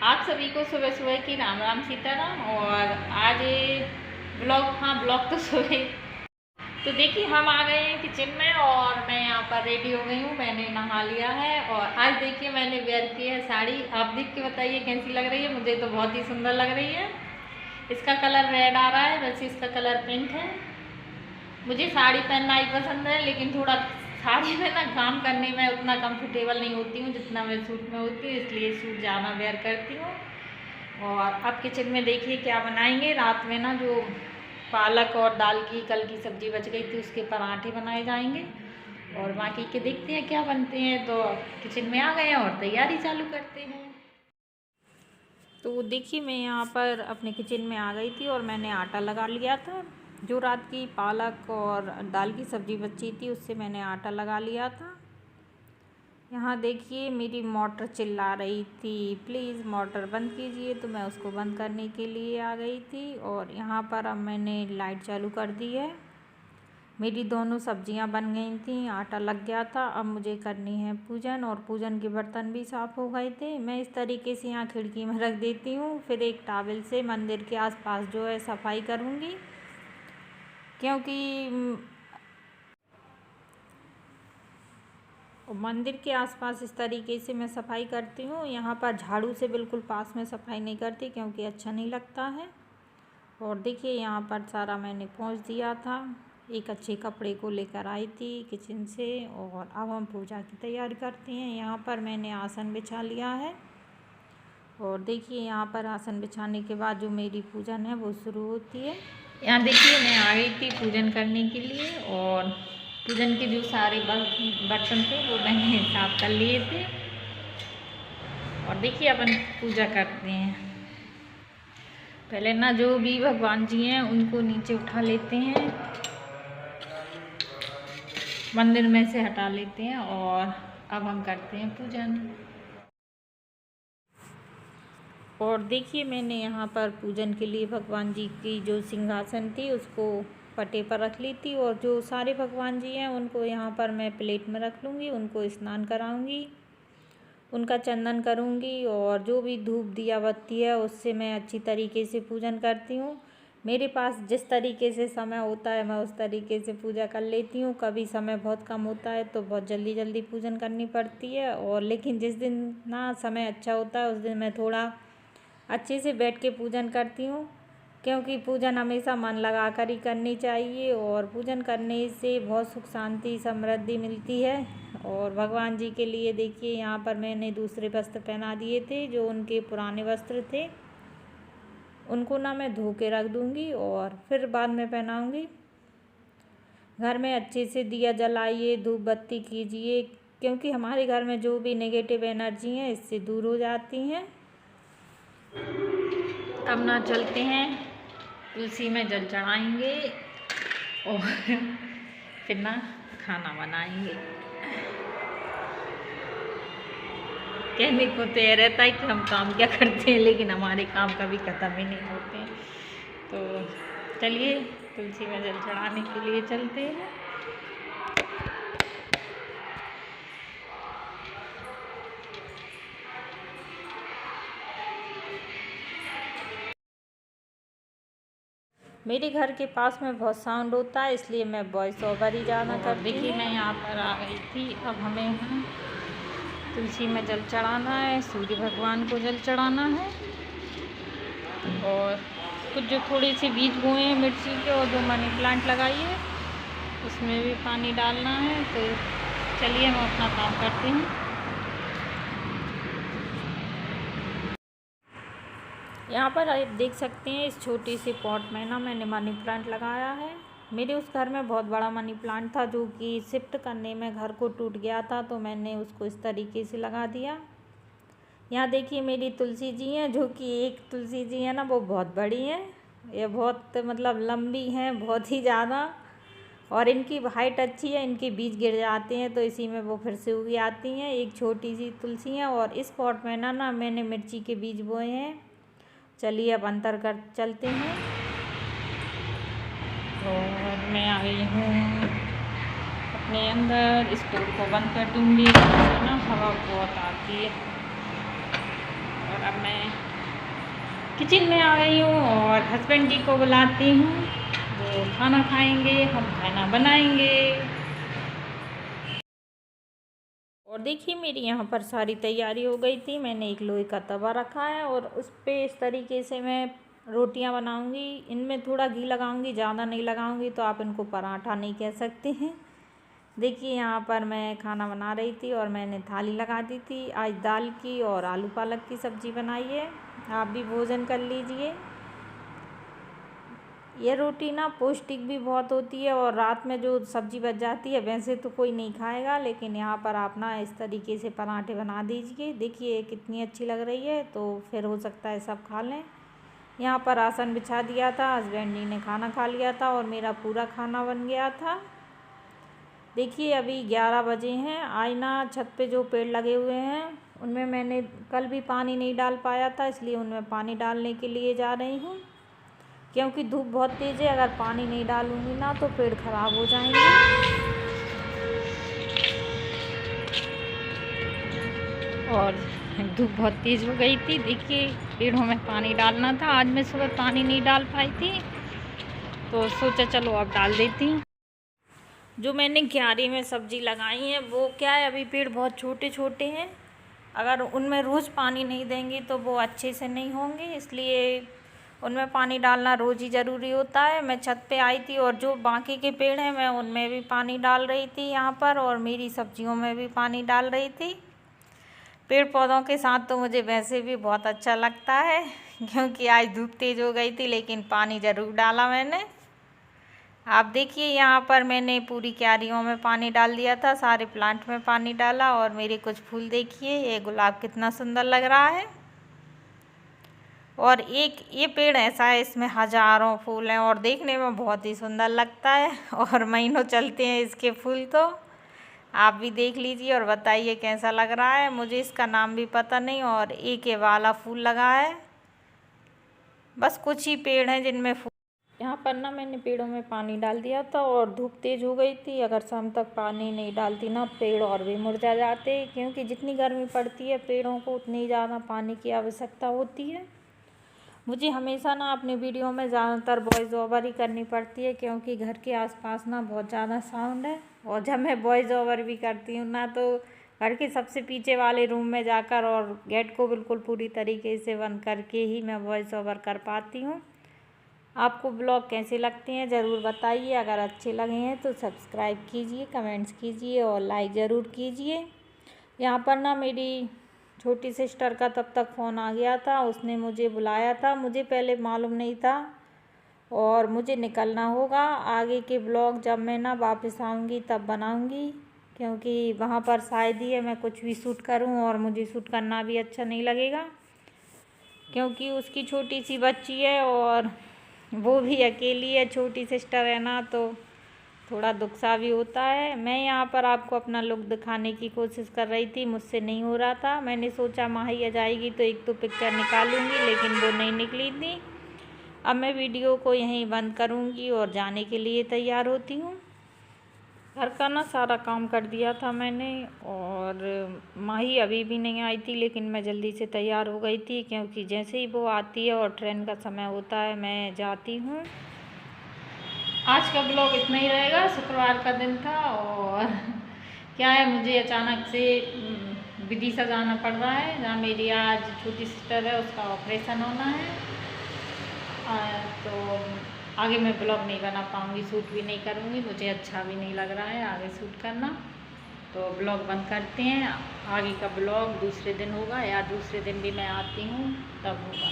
आप सभी को सुबह सुबह की राम राम सीताराम। और आज ब्लॉग तो सुबह तो देखिए हम आ गए हैं किचन में और मैं यहाँ पर रेडी हो गई हूँ। मैंने नहा लिया है और आज देखिए मैंने वेयर की है साड़ी। आप देख के बताइए कैसी लग रही है। मुझे तो बहुत ही सुंदर लग रही है। इसका कलर रेड आ रहा है, वैसे इसका कलर पिंक है। मुझे साड़ी पहनना ही पसंद है, लेकिन थोड़ा साड़ी में ना काम करने में उतना कंफर्टेबल नहीं होती हूँ जितना मैं सूट में होती हूँ, इसलिए सूट ज़्यादा वेयर करती हूँ। और अब किचन में देखिए क्या बनाएंगे। रात में ना जो पालक और दाल की कल की सब्ज़ी बच गई थी उसके पराठे बनाए जाएंगे और बाकी के देखते हैं क्या बनते हैं। तो किचन में आ गए हैं और तैयारी चालू करते हैं। तो देखिए मैं यहाँ पर अपने किचन में आ गई थी और मैंने आटा लगा लिया था। जो रात की पालक और दाल की सब्ज़ी बची थी उससे मैंने आटा लगा लिया था। यहाँ देखिए मेरी मोटर चिल्ला रही थी, प्लीज़ मोटर बंद कीजिए, तो मैं उसको बंद करने के लिए आ गई थी। और यहाँ पर अब मैंने लाइट चालू कर दी है। मेरी दोनों सब्जियां बन गई थी, आटा लग गया था। अब मुझे करनी है पूजन और पूजन के बर्तन भी साफ़ हो गए थे। मैं इस तरीके से यहाँ खिड़की में रख देती हूँ, फिर एक टॉवल से मंदिर के आसपास जो है सफाई करूँगी, क्योंकि मंदिर के आसपास इस तरीके से मैं सफाई करती हूँ। यहाँ पर झाड़ू से बिल्कुल पास में सफाई नहीं करती क्योंकि अच्छा नहीं लगता है। और देखिए यहाँ पर सारा मैंने पोंछ दिया था। एक अच्छे कपड़े को लेकर आई थी किचन से और अब हम पूजा की तैयारी करते हैं। यहाँ पर मैंने आसन बिछा लिया है और देखिए यहाँ पर आसन बिछाने के बाद जो मेरी पूजन है वो शुरू होती है। यहाँ देखिए मैं आ गई थी पूजन करने के लिए और पूजन के जो सारे बर्तन थे वो मैंने साफ कर लिए थे। और देखिए अपन पूजा करते हैं। पहले ना जो भी भगवान जी हैं उनको नीचे उठा लेते हैं, मंदिर में से हटा लेते हैं और अब हम करते हैं पूजन। और देखिए मैंने यहाँ पर पूजन के लिए भगवान जी की जो सिंहासन थी उसको पटे पर रख ली थी और जो सारे भगवान जी हैं उनको यहाँ पर मैं प्लेट में रख लूँगी, उनको स्नान कराऊँगी, उनका चंदन करूँगी और जो भी धूप दिया बत्ती है उससे मैं अच्छी तरीके से पूजन करती हूँ। मेरे पास जिस तरीके से समय होता है मैं उस तरीके से पूजा कर लेती हूँ। कभी समय बहुत कम होता है तो बहुत जल्दी जल्दी पूजन करनी पड़ती है, और लेकिन जिस दिन ना समय अच्छा होता है उस दिन मैं थोड़ा अच्छे से बैठ के पूजन करती हूँ, क्योंकि पूजन हमेशा मन लगा कर ही करनी चाहिए और पूजन करने से बहुत सुख शांति समृद्धि मिलती है। और भगवान जी के लिए देखिए यहाँ पर मैंने दूसरे वस्त्र पहना दिए थे, जो उनके पुराने वस्त्र थे उनको ना मैं धो के रख दूँगी और फिर बाद में पहनाऊँगी। घर में अच्छे से दिया जलाइए, धूप बत्ती कीजिए, क्योंकि हमारे घर में जो भी नेगेटिव एनर्जी है इससे दूर हो जाती हैं। अब ना चलते हैं तुलसी में जल चढ़ाएंगे और फिर ना खाना बनाएंगे। कहने को तो यह रहता है कि हम काम क्या करते हैं, लेकिन हमारे काम कभी ख़त्म ही नहीं होते हैं। तो चलिए तुलसी में जल चढ़ाने के लिए चलते हैं। मेरे घर के पास में बहुत साउंड होता है, इसलिए मैं वॉइस ओवर ही ज़्यादा करती हूँ। देखिए मैं यहाँ पर आ गई थी। अब हमें तुलसी में जल चढ़ाना है, सूर्य भगवान को जल चढ़ाना है और कुछ जो थोड़े से बीज बोए हैं मिर्ची के और जो मनी प्लांट लगाई है उसमें भी पानी डालना है। तो चलिए हम अपना काम करते हैं। यहाँ पर आप देख सकते हैं इस छोटी सी पॉट में ना मैंने मनी प्लांट लगाया है। मेरे उस घर में बहुत बड़ा मनी प्लांट था जो कि शिफ्ट करने में घर को टूट गया था, तो मैंने उसको इस तरीके से लगा दिया। यहाँ देखिए मेरी तुलसी जी हैं, जो कि एक तुलसी जी है ना वो बहुत बड़ी हैं, ये बहुत मतलब लंबी हैं बहुत ही ज़्यादा, और इनकी हाइट अच्छी है। इनके बीज गिर जाते हैं तो इसी में वो फिर से उग आती हैं। एक छोटी सी तुलसी है और इस पॉट में ना मैंने मिर्ची के बीज बोए हैं। चलिए अब अंतर कर चलते हैं। और मैं आ गई हूँ अपने अंदर, स्टोर को बंद कर दूँगी, ना हवा बहुत आती है। और अब मैं किचन में आ गई हूँ और हस्बैंड जी को बुलाती हूँ, वो खाना खाएंगे, हम खाना बनाएंगे। और देखिए मेरी यहाँ पर सारी तैयारी हो गई थी। मैंने एक लोहे का तवा रखा है और उस पर इस तरीके से मैं रोटियाँ बनाऊंगी। इनमें थोड़ा घी लगाऊंगी, ज़्यादा नहीं लगाऊंगी तो आप इनको पराठा नहीं कह सकते हैं। देखिए यहाँ पर मैं खाना बना रही थी और मैंने थाली लगा दी थी। आज दाल की और आलू पालक की सब्ज़ी बनाई है। आप भी भोजन कर लीजिए। ये रोटी ना पौष्टिक भी बहुत होती है और रात में जो सब्ज़ी बच जाती है वैसे तो कोई नहीं खाएगा, लेकिन यहाँ पर आप ना इस तरीके से पराठे बना दीजिए। देखिए कितनी अच्छी लग रही है, तो फिर हो सकता है सब खा लें। यहाँ पर आसन बिछा दिया था, हस्बैंड जी ने खाना खा लिया था और मेरा पूरा खाना बन गया था। देखिए अभी 11 बजे हैं। आज ना छत पे जो पेड़ लगे हुए हैं उनमें मैंने कल भी पानी नहीं डाल पाया था, इसलिए उनमें पानी डालने के लिए जा रही हूँ, क्योंकि धूप बहुत तेज़ है। अगर पानी नहीं डालूँगी ना तो पेड़ ख़राब हो जाएंगे। और धूप बहुत तेज़ हो गई थी। देखिए पेड़ों में पानी डालना था, आज मैं सुबह पानी नहीं डाल पाई थी तो सोचा चलो अब डाल देती हूँ। जो मैंने क्यारी में सब्ज़ी लगाई है वो क्या है, अभी पेड़ बहुत छोटे छोटे हैं। अगर उनमें रोज़ पानी नहीं देंगे तो वो अच्छे से नहीं होंगे, इसलिए उनमें पानी डालना रोज़ ही ज़रूरी होता है। मैं छत पे आई थी और जो बाकी के पेड़ हैं मैं उनमें भी पानी डाल रही थी यहाँ पर, और मेरी सब्जियों में भी पानी डाल रही थी। पेड़ पौधों के साथ तो मुझे वैसे भी बहुत अच्छा लगता है, क्योंकि आज धूप तेज़ हो गई थी लेकिन पानी ज़रूर डाला मैंने। आप देखिए यहाँ पर मैंने पूरी क्यारियों में पानी डाल दिया था, सारे प्लांट में पानी डाला। और मेरे कुछ फूल देखिए, ये गुलाब कितना सुंदर लग रहा है। और एक ये पेड़ ऐसा है, इसमें हज़ारों फूल हैं और देखने में बहुत ही सुंदर लगता है और महीनों चलते हैं इसके फूल। तो आप भी देख लीजिए और बताइए कैसा लग रहा है। मुझे इसका नाम भी पता नहीं। और एक ये वाला फूल लगा है, बस कुछ ही पेड़ हैं जिनमें फूल। यहाँ पर ना मैंने पेड़ों में पानी डाल दिया था और धूप तेज़ हो गई थी। अगर शाम तक पानी नहीं डालती ना पेड़ और भी मुरझा जाते, क्योंकि जितनी गर्मी पड़ती है पेड़ों को उतनी ज़्यादा पानी की आवश्यकता होती है। मुझे हमेशा ना अपने वीडियो में ज़्यादातर वॉइस ओवर ही करनी पड़ती है, क्योंकि घर के आसपास ना बहुत ज़्यादा साउंड है। और जब मैं वॉइस ओवर भी करती हूँ ना तो घर के सबसे पीछे वाले रूम में जाकर और गेट को बिल्कुल पूरी तरीके से बंद करके ही मैं वॉइस ओवर कर पाती हूँ। आपको ब्लॉग कैसे लगते हैं ज़रूर बताइए। अगर अच्छे लगे हैं तो सब्सक्राइब कीजिए, कमेंट्स कीजिए और लाइक ज़रूर कीजिए। यहाँ पर ना मेरी छोटी सिस्टर का तब तक फ़ोन आ गया था, उसने मुझे बुलाया था। मुझे पहले मालूम नहीं था और मुझे निकलना होगा। आगे के ब्लॉग जब मैं ना वापस आऊँगी तब बनाऊँगी, क्योंकि वहाँ पर शायद ही है मैं कुछ भी शूट करूँ और मुझे शूट करना भी अच्छा नहीं लगेगा, क्योंकि उसकी छोटी सी बच्ची है और वो भी अकेली है, छोटी सिस्टर है ना, तो थोड़ा दुख सा भी होता है। मैं यहाँ पर आपको अपना लुक दिखाने की कोशिश कर रही थी, मुझसे नहीं हो रहा था। मैंने सोचा माही आ जाएगी तो एक तो पिक्चर निकालूंगी, लेकिन वो नहीं निकली थी। अब मैं वीडियो को यहीं बंद करूँगी और जाने के लिए तैयार होती हूँ। घर का ना सारा काम कर दिया था मैंने और माही अभी भी नहीं आई थी, लेकिन मैं जल्दी से तैयार हो गई थी, क्योंकि जैसे ही वो आती है और ट्रेन का समय होता है मैं जाती हूँ। आज का ब्लॉग इतना ही रहेगा। शुक्रवार का दिन था और क्या है, मुझे अचानक से विदिशा जाना पड़ रहा है, जहाँ मेरी आज छोटी सिस्टर है उसका ऑपरेशन होना है। तो आगे मैं ब्लॉग नहीं बना पाऊँगी, शूट भी नहीं करूँगी, मुझे अच्छा भी नहीं लग रहा है आगे शूट करना। तो ब्लॉग बंद करते हैं। आगे का ब्लॉग दूसरे दिन होगा, या दूसरे दिन भी मैं आती हूँ तब होगा।